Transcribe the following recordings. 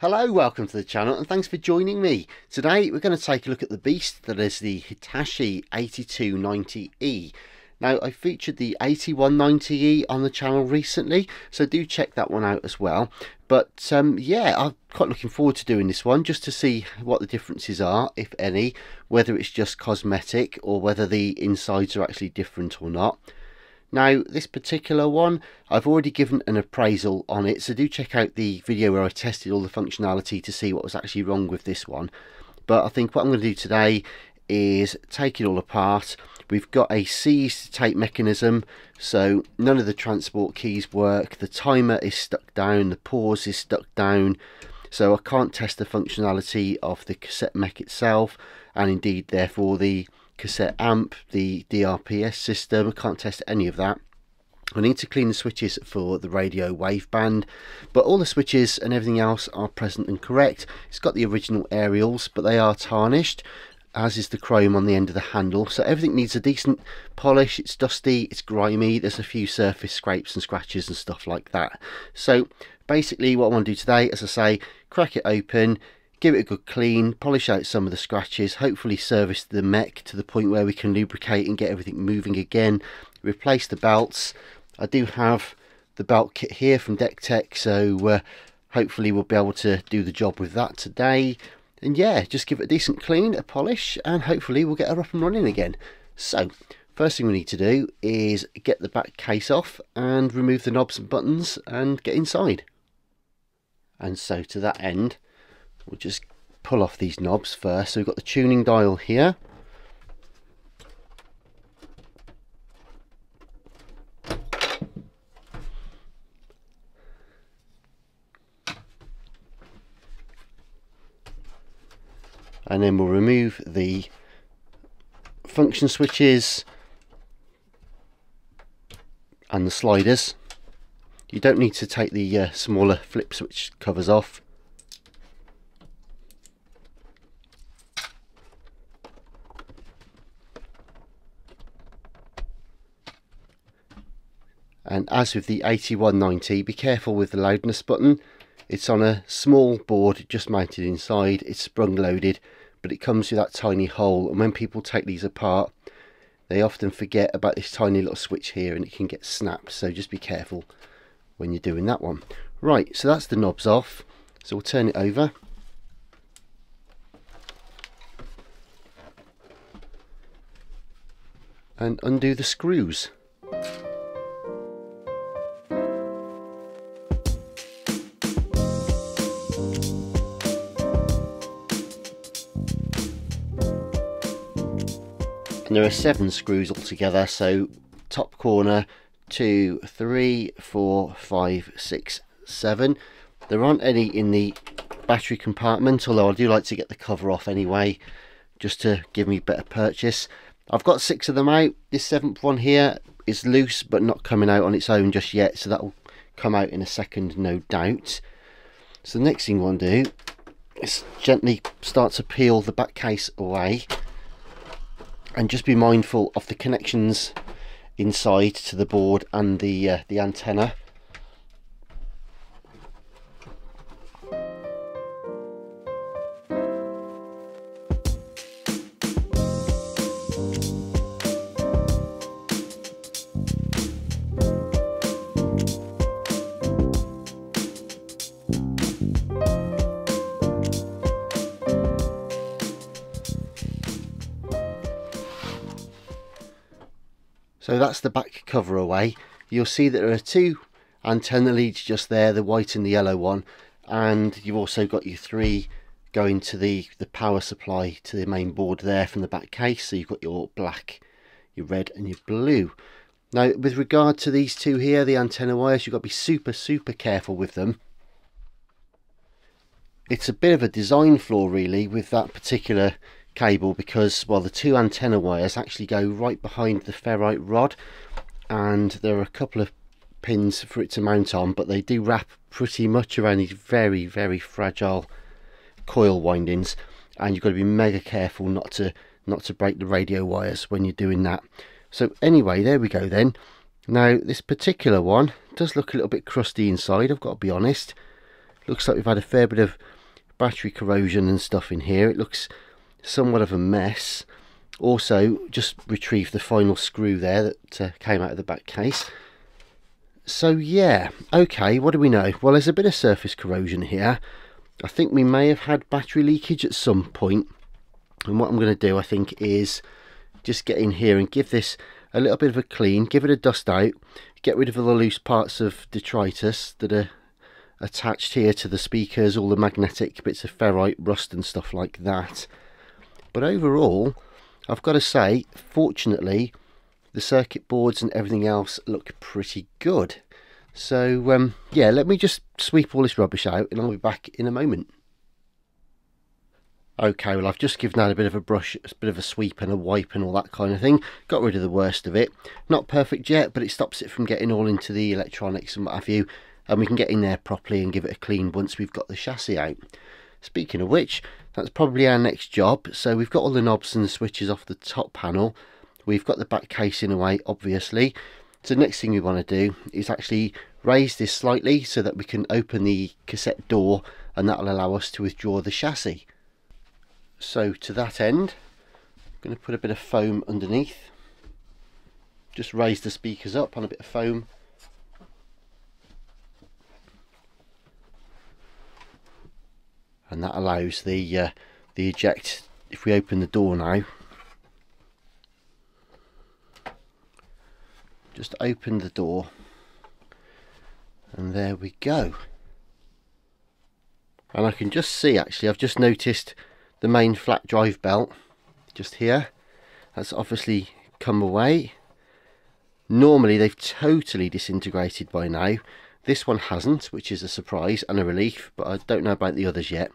Hello, welcome to the channel and thanks for joining me. Today we're going to take a look at the beast that is the Hitachi 8290E. Now I featured the 8190E on the channel recently, so do check that one out as well. But yeah, I'm quite looking forward to doing this one just to see what the differences are, if any, whether it's just cosmetic or whether the insides are actually different or not. Now this particular one, I've already given an appraisal on it, so do check out the video where I tested all the functionality to see what was actually wrong with this one. But I think what I'm going to do today is take it all apart. We've got a seize to tape mechanism, so none of the transport keys work, the timer is stuck down, the pause is stuck down, so I can't test the functionality of the cassette mech itself, and indeed therefore the cassette amp, the DRPS system. I can't test any of that. I need to clean the switches for the radio waveband, but all the switches and everything else are present and correct. It's got the original aerials, but they are tarnished, as is the chrome on the end of the handle, so everything needs a decent polish. It's dusty, it's grimy, there's a few surface scrapes and scratches and stuff like that. So basically what I want to do today, as I say, crack it open, give it a good clean, polish out some of the scratches, hopefully service the mech to the point where we can lubricate and get everything moving again, replace the belts. I do have the belt kit here from Deck Tech, so hopefully we'll be able to do the job with that today. And yeah, just give it a decent clean, a polish, and hopefully we'll get her up and running again. So first thing we need to do is get the back case off and remove the knobs and buttons and get inside. And so to that end, we'll just pull off these knobs first. So we've got the tuning dial here. And then we'll remove the function switches and the sliders. You don't need to take the smaller flip switch covers off. And as with the 8190, be careful with the loudness button. It's on a small board just mounted inside, it's sprung loaded, but it comes with that tiny hole, and when people take these apart they often forget about this tiny little switch here and it can get snapped, so just be careful when you're doing that one. Right, so that's the knobs off, so we'll turn it over. And undo the screws. And there are 7 screws altogether, so top corner 2, 3, 4, 5, 6, 7. There aren't any in the battery compartment, although I do like to get the cover off anyway, just to give me better purchase. I've got 6 of them out. This 7th one here is loose but not coming out on its own just yet, so that will come out in a second, no doubt. So the next thing we want to do is gently start to peel the back case away. And just be mindful of the connections inside to the board and the antenna. So that's the back cover away. You'll see that there are 2 antenna leads just there, the white and the yellow one, and you've also got your 3 going to the power supply to the main board there from the back case. So you've got your black, your red and your blue. Now with regard to these 2 here, the antenna wires, you've got to be super careful with them. It's a bit of a design flaw really with that particular cable, because well, the 2 antenna wires actually go right behind the ferrite rod, and there are a couple of pins for it to mount on, but they do wrap pretty much around these very fragile coil windings, and you've got to be mega careful not to break the radio wires when you're doing that. So anyway, there we go then. Now this particular one does look a little bit crusty inside, I've got to be honest. Looks like we've had a fair bit of battery corrosion and stuff in here. It looks somewhat of a mess. Also, just retrieved the final screw there that came out of the back case. So yeah, okay, what do we know? Well, there's a bit of surface corrosion here. I think we may have had battery leakage at some point. And what I'm going to do, I think, is just get in here and give this a little bit of a clean, give it a dust out, get rid of all the loose parts of detritus that are attached here to the speakers, all the magnetic bits of ferrite, rust and stuff like that. But overall, I've got to say, fortunately, the circuit boards and everything else look pretty good. So yeah, let me just sweep all this rubbish out and I'll be back in a moment. Okay, well, I've just given that a bit of a brush, a bit of a sweep and a wipe and all that kind of thing. Got rid of the worst of it. Not perfect yet, but it stops it from getting all into the electronics and what have you. And we can get in there properly and give it a clean once we've got the chassis out. Speaking of which, that's probably our next job. So we've got all the knobs and the switches off the top panel. We've got the back casing away, obviously. So the next thing we want to do is actually raise this slightly so that we can open the cassette door, and that'll allow us to withdraw the chassis. So to that end, I'm going to put a bit of foam underneath. Just raise the speakers up on a bit of foam. And that allows the eject, if we open the door now, just open the door, and there we go. And I can just see, actually, I've just noticed the main flat drive belt just here. That's obviously come away. Normally they've totally disintegrated by now. This one hasn't, which is a surprise and a relief, but I don't know about the others yet.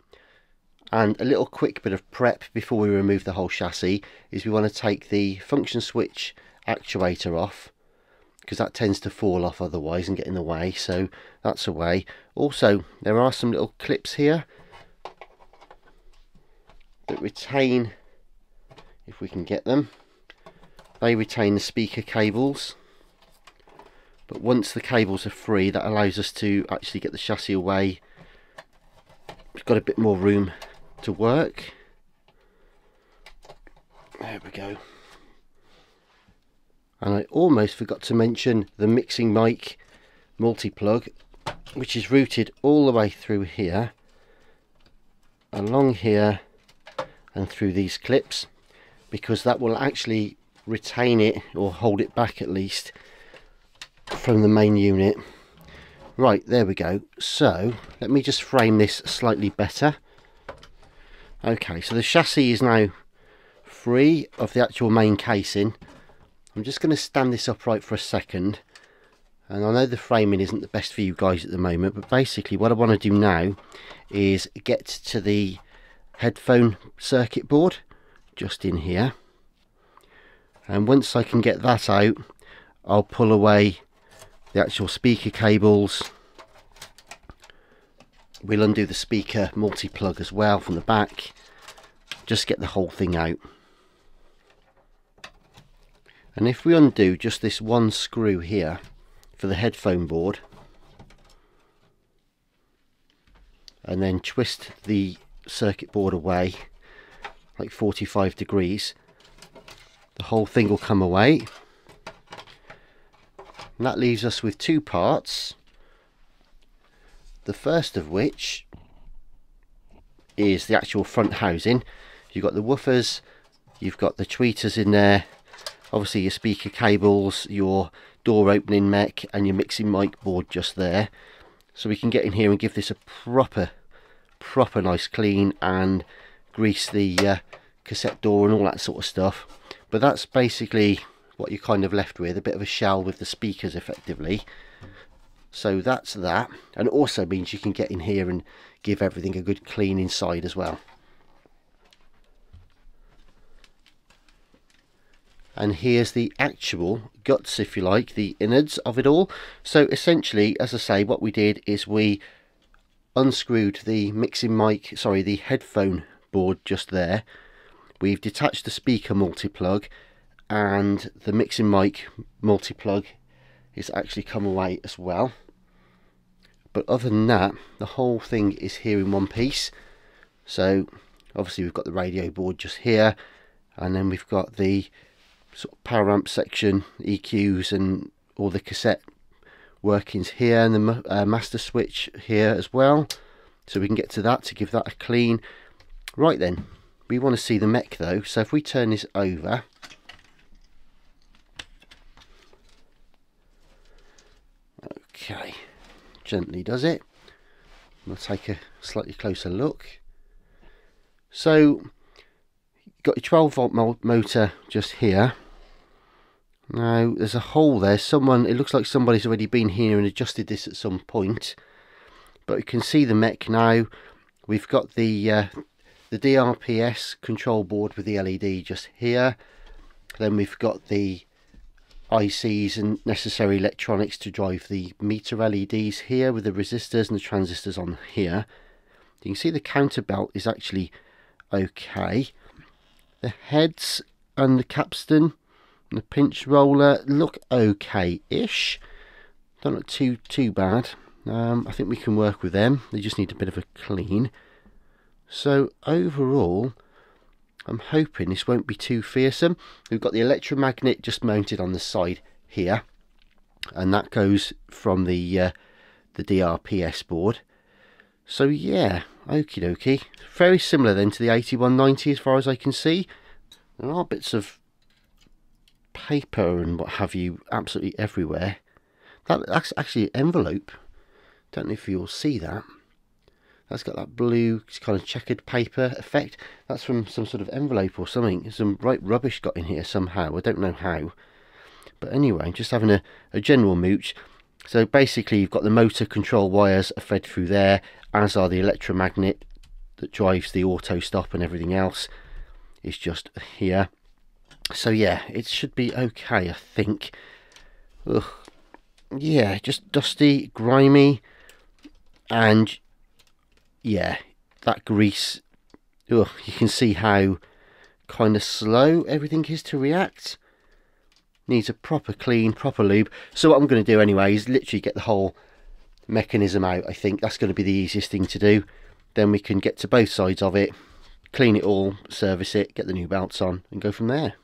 And a little quick bit of prep before we remove the whole chassis is we want to take the function switch actuator off, because that tends to fall off otherwise and get in the way, so that's away. Also, there are some little clips here that retain, if we can get them, they retain the speaker cables. But once the cables are free, that allows us to actually get the chassis away. We've got a bit more room to work. There we go. And I almost forgot to mention the mixing mic multi-plug, which is routed all the way through here, along here and through these clips, because that will actually retain it, or hold it back at least, from the main unit. Right, there we go. So let me just frame this slightly better. Okay, so the chassis is now free of the actual main casing. I'm just going to stand this upright for a second, and I know the framing isn't the best for you guys at the moment, but basically what I want to do now is get to the headphone circuit board just in here, and once I can get that out, I'll pull away the actual speaker cables. We'll undo the speaker multi-plug as well from the back, just get the whole thing out. And if we undo just this one screw here for the headphone board, and then twist the circuit board away like 45 degrees, the whole thing will come away. And that leaves us with two parts, the first of which is the actual front housing. You've got the woofers, you've got the tweeters in there, obviously your speaker cables, your door opening mech and your mixing mic board just there. So we can get in here and give this a proper nice clean and grease the cassette door and all that sort of stuff. But that's basically what you're kind of left with, a bit of a shell with the speakers effectively. So that's that, and it also means you can get in here and give everything a good clean inside as well. And here's the actual guts, if you like, the innards of it all. So essentially, as I say, what we did is we unscrewed the mixing mic, sorry, the headphone board just there. We've detached the speaker multi-plug, and the mixing mic multi-plug is actually come away as well. But other than that, the whole thing is here in one piece. So obviously we've got the radio board just here, and then we've got the sort of power amp section, EQs and all the cassette workings here, and the master switch here as well. So we can get to that to give that a clean. Right then, we want to see the mech though, so if we turn this over, okay, gently does it. We'll take a slightly closer look. So you've got your 12 volt motor just here. Now there's a hole there. It looks like somebody's already been here and adjusted this at some point. But you can see the mech now. We've got the DRPS control board with the LED just here. Then we've got the ICs and necessary electronics to drive the meter LEDs here, with the resistors and the transistors on here. You can see the counter belt is actually okay. The heads and the capstan and the pinch roller look okay-ish. Don't look too bad. I think we can work with them. They just need a bit of a clean. So overall, I'm hoping this won't be too fearsome. We've got the electromagnet just mounted on the side here, and that goes from the DRPS board. So yeah, okie dokie. Very similar then to the 8190 as far as I can see. There are bits of paper and what have you absolutely everywhere. That's actually an envelope. Don't know if you'll see that. That's got that blue kind of checkered paper effect. That's from some sort of envelope or something. Some right rubbish got in here somehow. I don't know how. But anyway, just having a general mooch. So basically you've got the motor control wires are fed through there, as are the electromagnet that drives the auto stop and everything else. It's just here. So yeah, it should be okay, I think. Ugh. Yeah, just dusty, grimy, and yeah, that grease. Ugh, you can see how kind of slow everything is to react. Needs a proper clean, proper lube. So what I'm going to do anyway is literally get the whole mechanism out. I think that's going to be the easiest thing to do. Then we can get to both sides of it, clean it all, service it, get the new belts on, and go from there.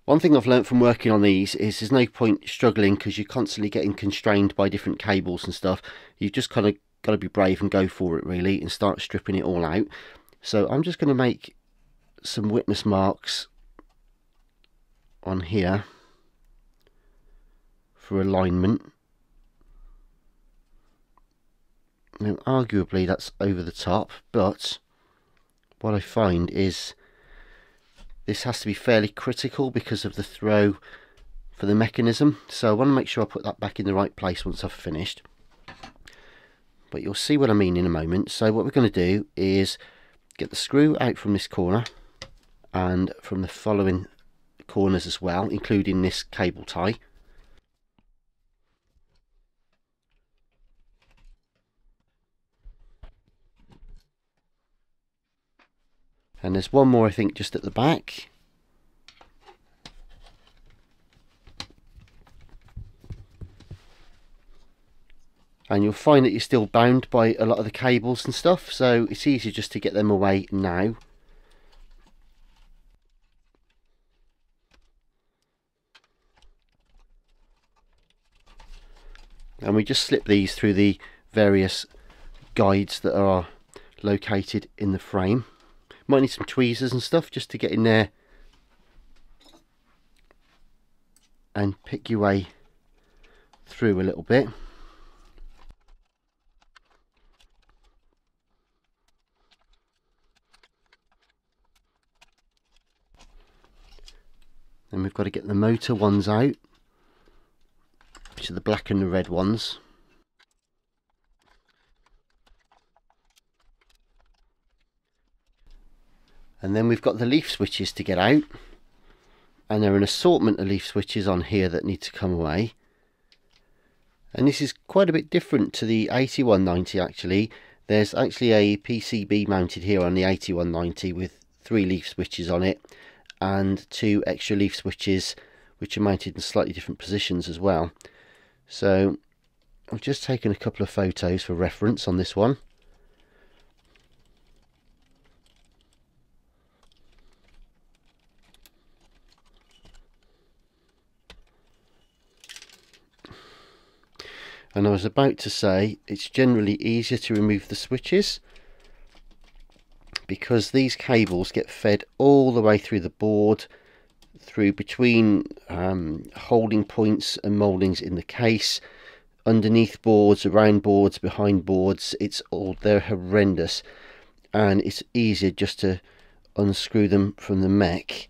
One thing I've learnt from working on these is there's no point struggling because you're constantly getting constrained by different cables and stuff. You've just kind of got to be brave and go for it really and start stripping it all out. So I'm just going to make some witness marks on here for alignment. Now arguably that's over the top, but what I find is this has to be fairly critical because of the throw for the mechanism. So I want to make sure I put that back in the right place once I've finished. But you'll see what I mean in a moment. So what we're going to do is get the screw out from this corner and from the following corners as well, including this cable tie. And there's one more I think just at the back. And you'll find that you're still bound by a lot of the cables and stuff, so it's easier just to get them away now. And we just slip these through the various guides that are located in the frame. Might need some tweezers and stuff just to get in there and pick your way through a little bit. Then we've got to get the motor ones out, which are the black and the red ones. And then we've got the leaf switches to get out, and there are an assortment of leaf switches on here that need to come away. And this is quite a bit different to the 8190 actually. There's actually a PCB mounted here on the 8190 with 3 leaf switches on it and 2 extra leaf switches which are mounted in slightly different positions as well. So I've just taken a couple of photos for reference on this one. And I was about to say it's generally easier to remove the switches because these cables get fed all the way through the board, through between holding points and mouldings in the case, underneath boards, around boards, behind boards. They're horrendous, and it's easier just to unscrew them from the mech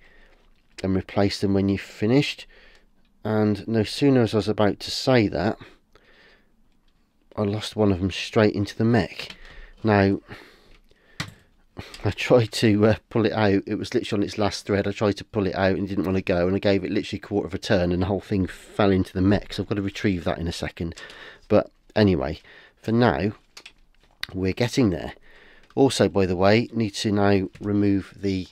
and replace them when you've finished. And no sooner as I was about to say that, I lost one of them straight into the mech. Now, I tried to pull it out. It was literally on its last thread. I tried to pull it out and didn't want to go, and I gave it literally a quarter of a turn and the whole thing fell into the mech. So I've got to retrieve that in a second. But anyway, for now, we're getting there. Also, by the way, need to now remove the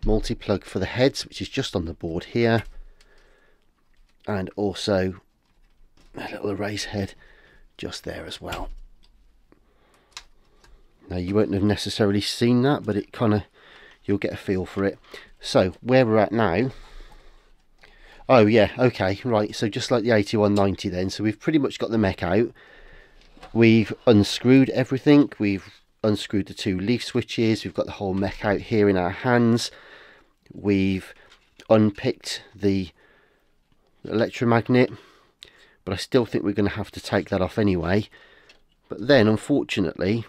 multi-plug for the heads, which is just on the board here, and also a little erase head just there as well. Now, you won't have necessarily seen that, but it kind of, you'll get a feel for it. So where we're at now, oh yeah, okay, right, so just like the 8190 then, so we've pretty much got the mech out. We've unscrewed everything. We've unscrewed the two leaf switches. We've got the whole mech out here in our hands. We've unpicked the electromagnet, but I still think we're going to have to take that off anyway. But then, unfortunately,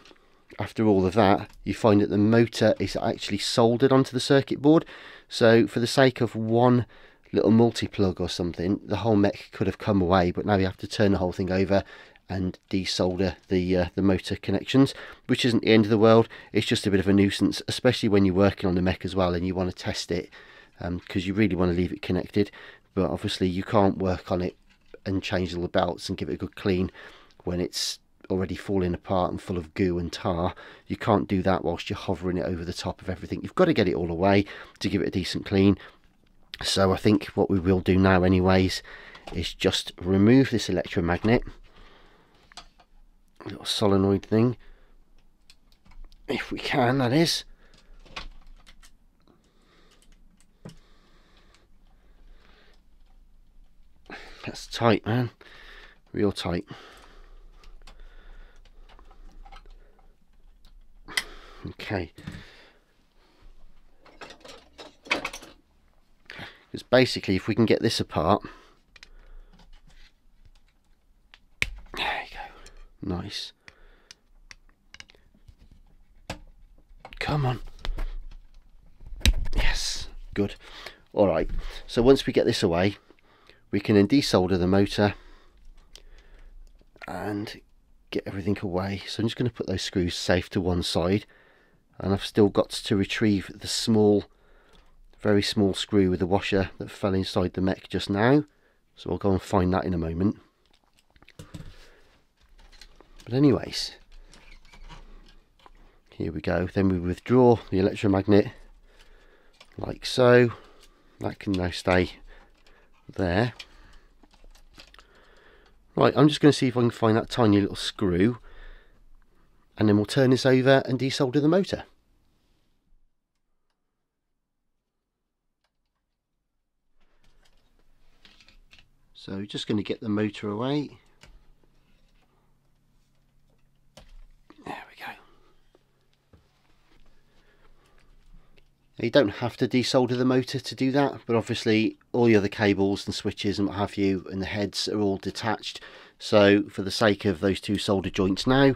after all of that, you find that the motor is actually soldered onto the circuit board. So for the sake of one little multi-plug or something, the whole mech could have come away, but now you have to turn the whole thing over and desolder the motor connections, which isn't the end of the world. It's just a bit of a nuisance, especially when you're working on the mech as well and you want to test it, because you really want to leave it connected. But obviously you can't work on it and change all the belts and give it a good clean when it's already falling apart and full of goo and tar. You can't do that whilst you're hovering it over the top of everything. You've got to get it all away to give it a decent clean. So I think what we will do now anyways is just remove this electromagnet, little solenoid thing, if we can, that is. That's tight, man, real tight. Okay, because basically if we can get this apart, there you go, nice, come on, yes, good. All right, so once we get this away, we can then desolder the motor and get everything away. So I'm just going to put those screws safe to one side, and I've still got to retrieve the small, very small screw with the washer that fell inside the mech just now, so I'll go and find that in a moment. But anyways, here we go. Then we withdraw the electromagnet like so. That can now stay there. Right, I'm just going to see if I can find that tiny little screw, and then we'll turn this over and desolder the motor. So just going to get the motor away. There we go. You don't have to desolder the motor to do that, but obviously all the other cables and switches and what have you and the heads are all detached. So for the sake of those two solder joints now,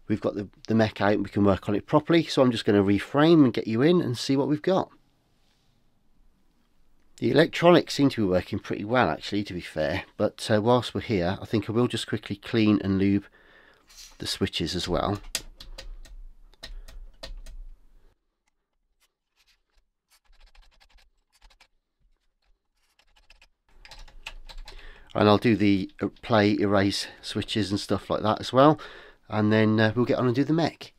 we've got the mech out and we can work on it properly. So I'm just going to reframe and get you in and see what we've got. The electronics seem to be working pretty well actually, to be fair, but whilst we're here I think I will just quickly clean and lube the switches as well. And I'll do the play, erase switches and stuff like that as well, and then we'll get on and do the mech.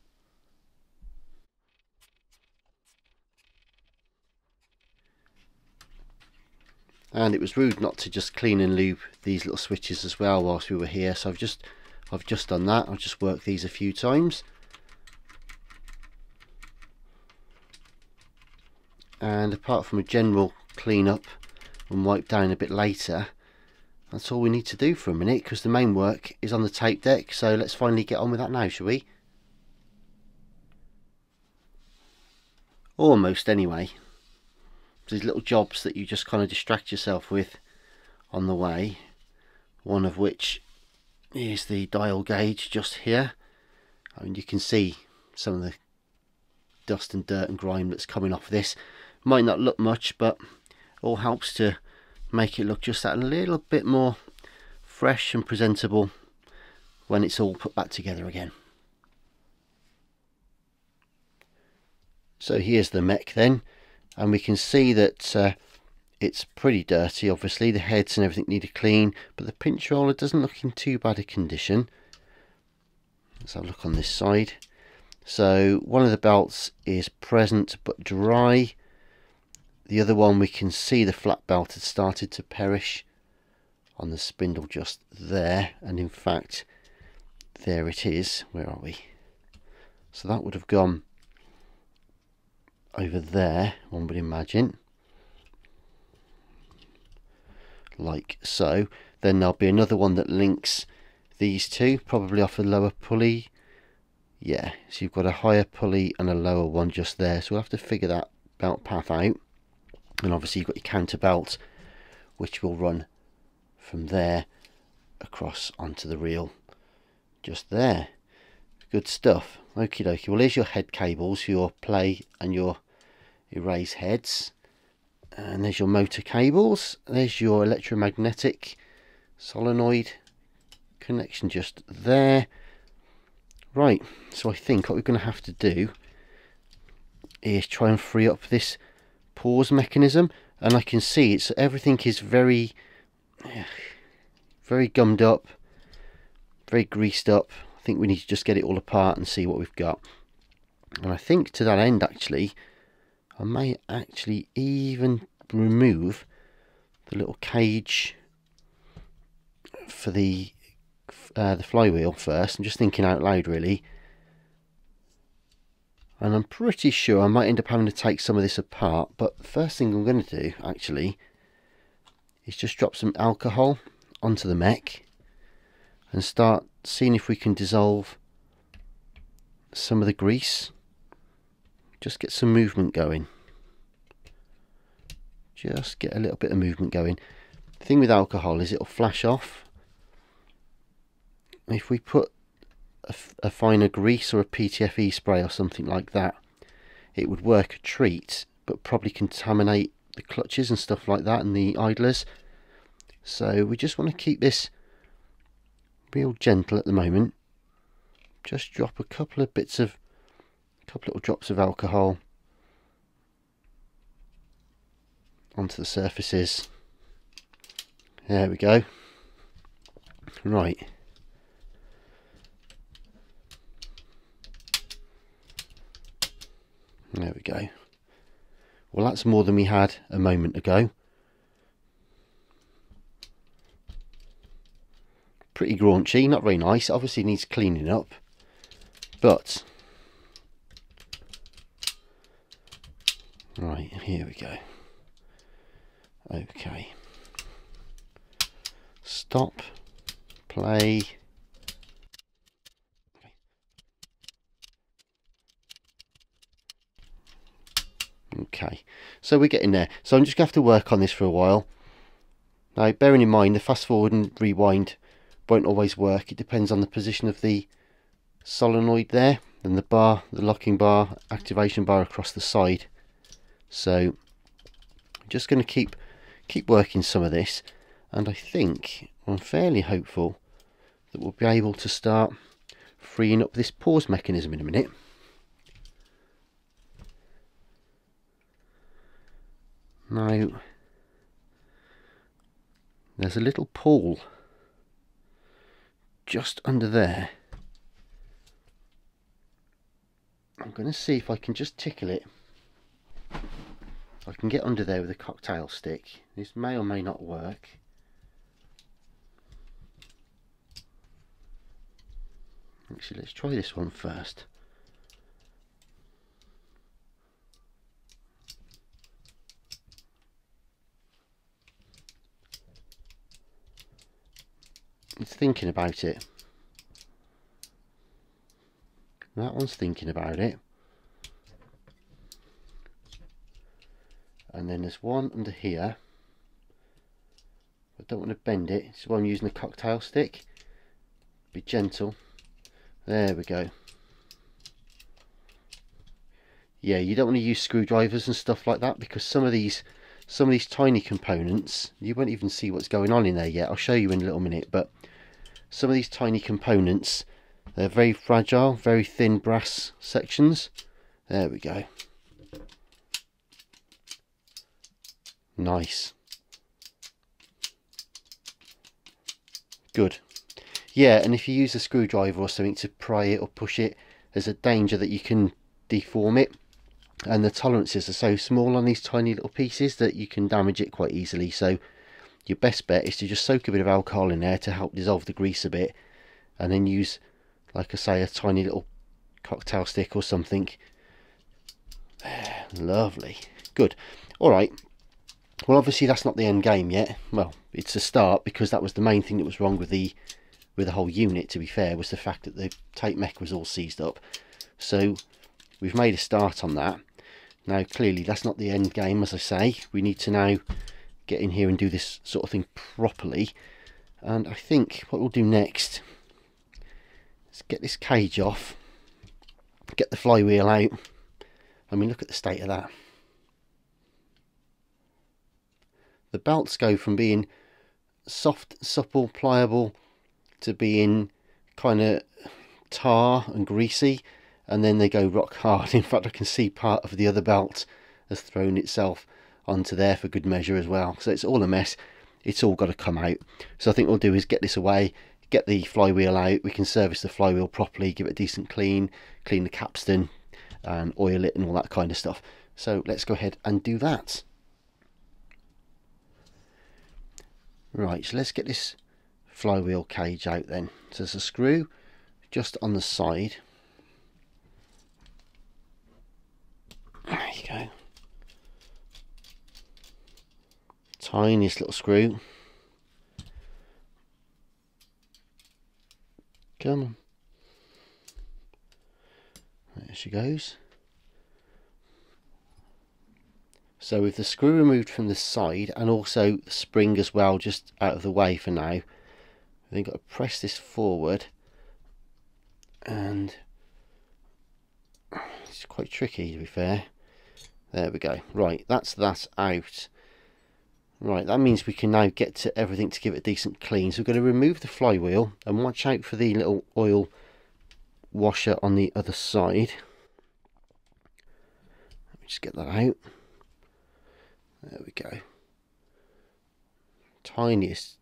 And it was rude not to just clean and lube these little switches as well whilst we were here, so I've just done that. I've just worked these a few times, and apart from a general clean up and wipe down a bit later, that's all we need to do for a minute, because the main work is on the tape deck. So let's finally get on with that now, shall we? Almost, anyway. These little jobs that you just kind of distract yourself with on the way, one of which is the dial gauge just here. I mean, you can see some of the dust and dirt and grime that's coming off this. Might not look much, but all helps to make it look just that little bit more fresh and presentable when it's all put back together again. So here's the mech then, and we can see that it's pretty dirty. Obviously the heads and everything need a clean, but the pinch roller doesn't look in too bad a condition. Let's have a look on this side. So one of the belts is present but dry. The other one, we can see the flat belt had started to perish on the spindle just there, and in fact there it is. Where are we? So that would have gone over there, one would imagine, like so. Then there'll be another one that links these two, probably off a lower pulley. Yeah, so you've got a higher pulley and a lower one just there, so we'll have to figure that belt path out. And obviously you've got your counter belt, which will run from there across onto the reel just there. Good stuff. Okie dokie. Well, here's your head cables, your play and your erase heads, and there's your motor cables. There's your electromagnetic solenoid connection just there. Right, so I think what we're going to have to do is try and free up this pause mechanism, and I can see it's everything is very gummed up, very greased up. I think we need to just get it all apart and see what we've got. And I think to that end, actually, I may actually even remove the little cage for the flywheel first. I'm just thinking out loud, really. And I'm pretty sure I might end up having to take some of this apart, but the first thing I'm going to do actually is just drop some alcohol onto the mech and start seeing if we can dissolve some of the grease. Just get some movement going. Just get a little bit of movement going. The thing with alcohol is it'll flash off. If we put a finer grease or a PTFE spray or something like that, it would work a treat, but probably contaminate the clutches and stuff like that and the idlers. So we just want to keep this real gentle at the moment. Just drop a couple little drops of alcohol onto the surfaces. There we go. Right. There we go. Well, that's more than we had a moment ago. Pretty graunchy, not very nice. Obviously needs cleaning up, but right, here we go. Okay, stop, play. Okay, so we're getting there. So I'm just going to have to work on this for a while. Now, bearing in mind the fast forward and rewind won't always work. It depends on the position of the solenoid there and the bar, the locking bar, activation bar across the side. So I'm just going to keep working some of this, and I think I'm fairly hopeful that we'll be able to start freeing up this pause mechanism in a minute. Now, there's a little pool just under there. I'm going to see if I can just tickle it. I can get under there with a cocktail stick. This may or may not work. Actually, let's try this one first. thinking about it. That one's thinking about it. And then there's one under here. I don't want to bend it, so I'm using a cocktail stick. Be gentle. There we go. Yeah, you don't want to use screwdrivers and stuff like that, because some of these tiny components, you won't even see what's going on in there yet. I'll show you in a little minute, but some of these tiny components, they're very fragile, very thin brass sections. There we go. Nice. Good. Yeah, and if you use a screwdriver or something to pry it or push it, there's a danger that you can deform it, and the tolerances are so small on these tiny little pieces that you can damage it quite easily. So your best bet is to just soak a bit of alcohol in there to help dissolve the grease a bit, and then use, like I say, a tiny little cocktail stick or something. Lovely. Good. Alright, well obviously that's not the end game yet. Well, it's a start, because that was the main thing that was wrong with the whole unit, to be fair, was the fact that the tape mech was all seized up. So we've made a start on that. Now clearly that's not the end game, as I say. We need to now get in here and do this sort of thing properly. And I think what we'll do next is get this cage off, get the flywheel out. I mean, look at the state of that. The belts go from being soft, supple, pliable to being kind of tar and greasy, and then they go rock hard. In fact, I can see part of the other belt has thrown itself onto there for good measure as well. So it's all a mess. It's all got to come out. So I think what we'll do is get this away, get the flywheel out. We can service the flywheel properly, give it a decent clean the capstan and oil it and all that kind of stuff. So let's go ahead and do that. Right, so let's get this flywheel cage out then. So there's a screw just on the side. There you go. Tiniest little screw. Come on. There she goes. So with the screw removed from the side, and also the spring as well just out of the way for now, then got to press this forward, and it's quite tricky, to be fair. There we go. Right, that's that out. Right, that means we can now get to everything to give it a decent clean. So we're going to remove the flywheel and watch out for the little oil washer on the other side. Let me just get that out. There we go. Tiniest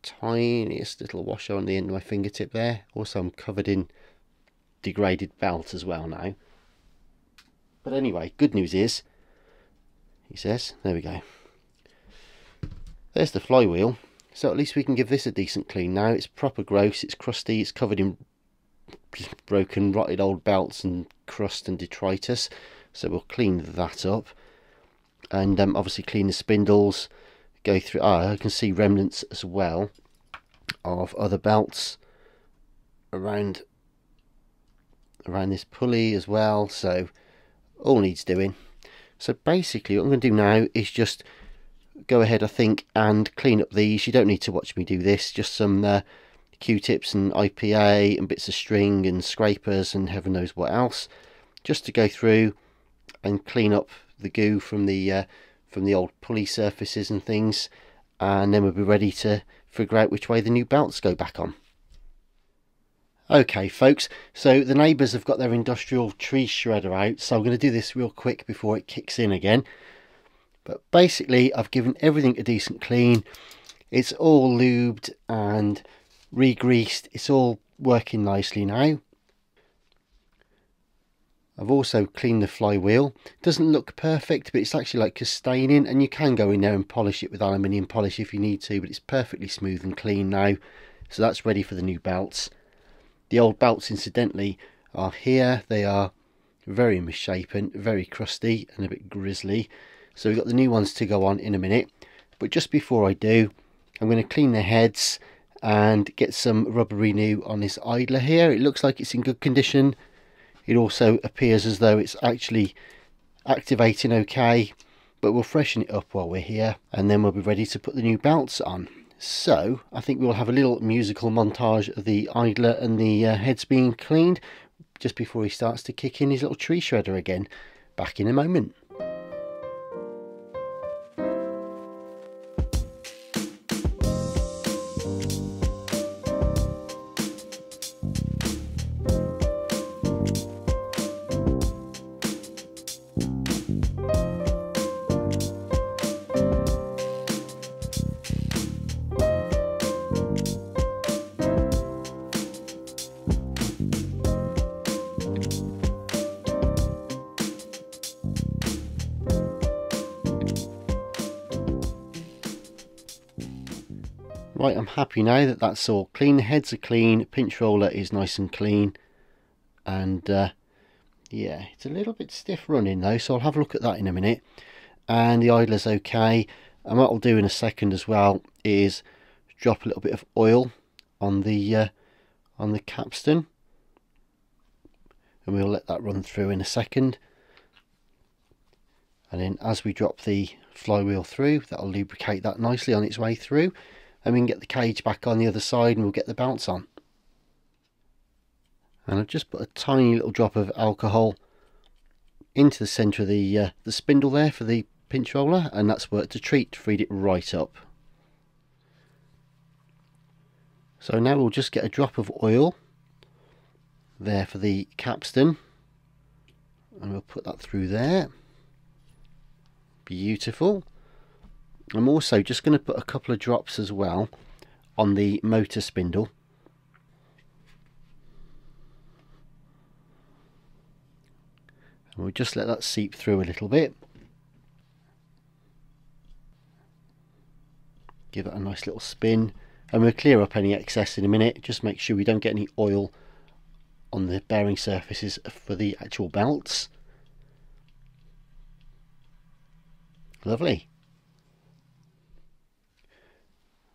little washer on the end of my fingertip there. Also, I'm covered in degraded belt as well now. But anyway, good news is, he says, there we go. There's the flywheel. So at least we can give this a decent clean now. It's proper gross, it's crusty, it's covered in broken, rotted old belts and crust and detritus. So we'll clean that up. And obviously clean the spindles, go through. I can see remnants as well of other belts around this pulley as well, so all needs doing. So basically what I'm going to do now is just go ahead, I think, and clean up these. You don't need to watch me do this, just some Q-tips and IPA and bits of string and scrapers and heaven knows what else, just to go through and clean up the goo from the old pulley surfaces and things, and then we'll be ready to figure out which way the new belts go back on. Okay folks, so the neighbours have got their industrial tree shredder out, so I'm going to do this real quick before it kicks in again. But basically I've given everything a decent clean. It's all lubed and re-greased. It's all working nicely now. I've also cleaned the flywheel. Doesn't look perfect, but it's actually like castaining, and you can go in there and polish it with aluminium polish if you need to, but it's perfectly smooth and clean now. So that's ready for the new belts. The old belts, incidentally, are here. They are very misshapen, very crusty and a bit grisly. So we've got the new ones to go on in a minute. But just before I do, I'm going to clean the heads and get some rubber renew on this idler here. It looks like it's in good condition. It also appears as though it's actually activating okay, but we'll freshen it up while we're here, and then we'll be ready to put the new belts on. So I think we'll have a little musical montage of the idler and the heads being cleaned just before he starts to kick in his little tree shredder again. Back in a moment. Right, I'm happy now that that's all clean. The heads are clean, pinch roller is nice and clean, and yeah, it's a little bit stiff running though, so I'll have a look at that in a minute. And the idler's okay, and what I'll do in a second as well is drop a little bit of oil on the capstan, and we'll let that run through in a second. And then as we drop the flywheel through, that'll lubricate that nicely on its way through, and we can get the cage back on the other side and we'll get the belts on. And I've just put a tiny little drop of alcohol into the centre of the spindle there for the pinch roller, and that's worked a treat, freed it right up. So now we'll just get a drop of oil there for the capstan, and we'll put that through there. Beautiful. I'm also just going to put a couple of drops as well on the motor spindle. And we'll just let that seep through a little bit. Give it a nice little spin, and we'll clear up any excess in a minute. Just make sure we don't get any oil on the bearing surfaces for the actual belts. Lovely.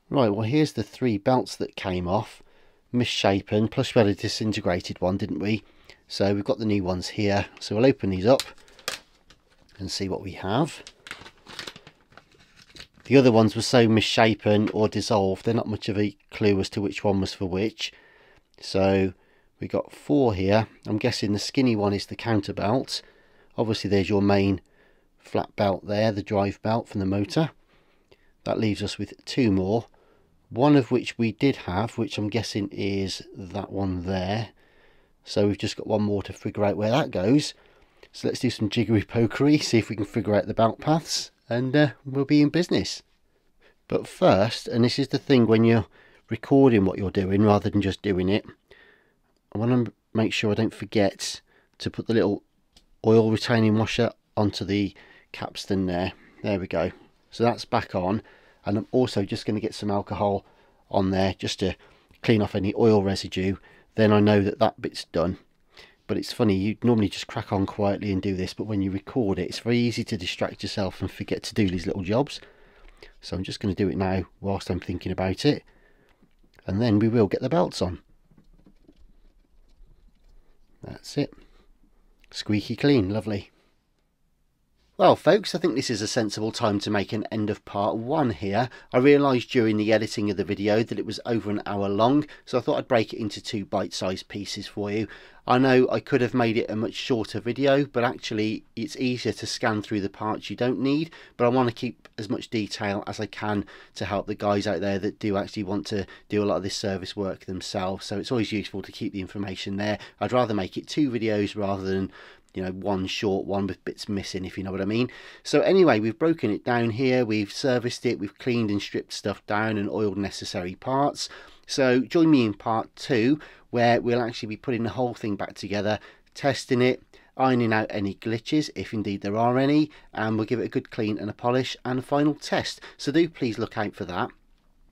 Right, well here's the 3 belts that came off, misshapen, plus we had a disintegrated one, didn't we? So we've got the new ones here, so we'll open these up and see what we have. The other ones were so misshapen or dissolved, they're not much of a clue as to which one was for which. So we got 4 here. I'm guessing the skinny one is the counter belt. Obviously there's your main flat belt there, the drive belt from the motor. That leaves us with 2 more. One of which we did have, which I'm guessing is that one there. So we've just got one more to figure out where that goes. So let's do some jiggery pokery, see if we can figure out the belt paths, and we'll be in business. But first, and this is the thing when you're recording what you're doing rather than just doing it, I want to make sure I don't forget to put the little oil retaining washer onto the capstan there. There we go. So that's back on. And I'm also just going to get some alcohol on there just to clean off any oil residue. Then I know that that bit's done. But it's funny, you normally just crack on quietly and do this, but when you record it, it's very easy to distract yourself and forget to do these little jobs. So I'm just going to do it now whilst I'm thinking about it, and then we will get the belts on. That's it. Squeaky clean, lovely. Well folks, I think this is a sensible time to make an end of part 1 here. I realised during the editing of the video that it was over an hour long, so I thought I'd break it into 2 bite-sized pieces for you. I know I could have made it a much shorter video, but actually it's easier to scan through the parts you don't need, but I want to keep as much detail as I can to help the guys out there that do actually want to do a lot of this service work themselves, so it's always useful to keep the information there. I'd rather make it 2 videos rather than, you know, 1 short one with bits missing, if you know what I mean. So anyway, we've broken it down here, we've serviced it, we've cleaned and stripped stuff down and oiled necessary parts. So join me in part 2, where we'll actually be putting the whole thing back together, testing it, ironing out any glitches, if indeed there are any, and we'll give it a good clean and a polish and a final test. So do please look out for that.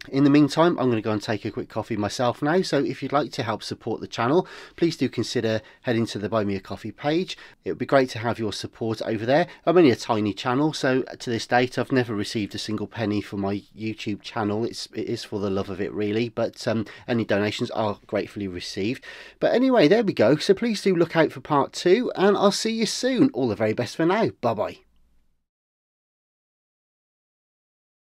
In the meantime, I'm going to go and take a quick coffee myself now, so if you'd like to help support the channel, please do consider heading to the Buy Me a Coffee page. It would be great to have your support over there. I'm only a tiny channel, so to this date I've never received a single penny for my YouTube channel. It is for the love of it really, but any donations are gratefully received. But anyway, there we go, so please do look out for part 2, and I'll see you soon. All the very best for now. Bye bye.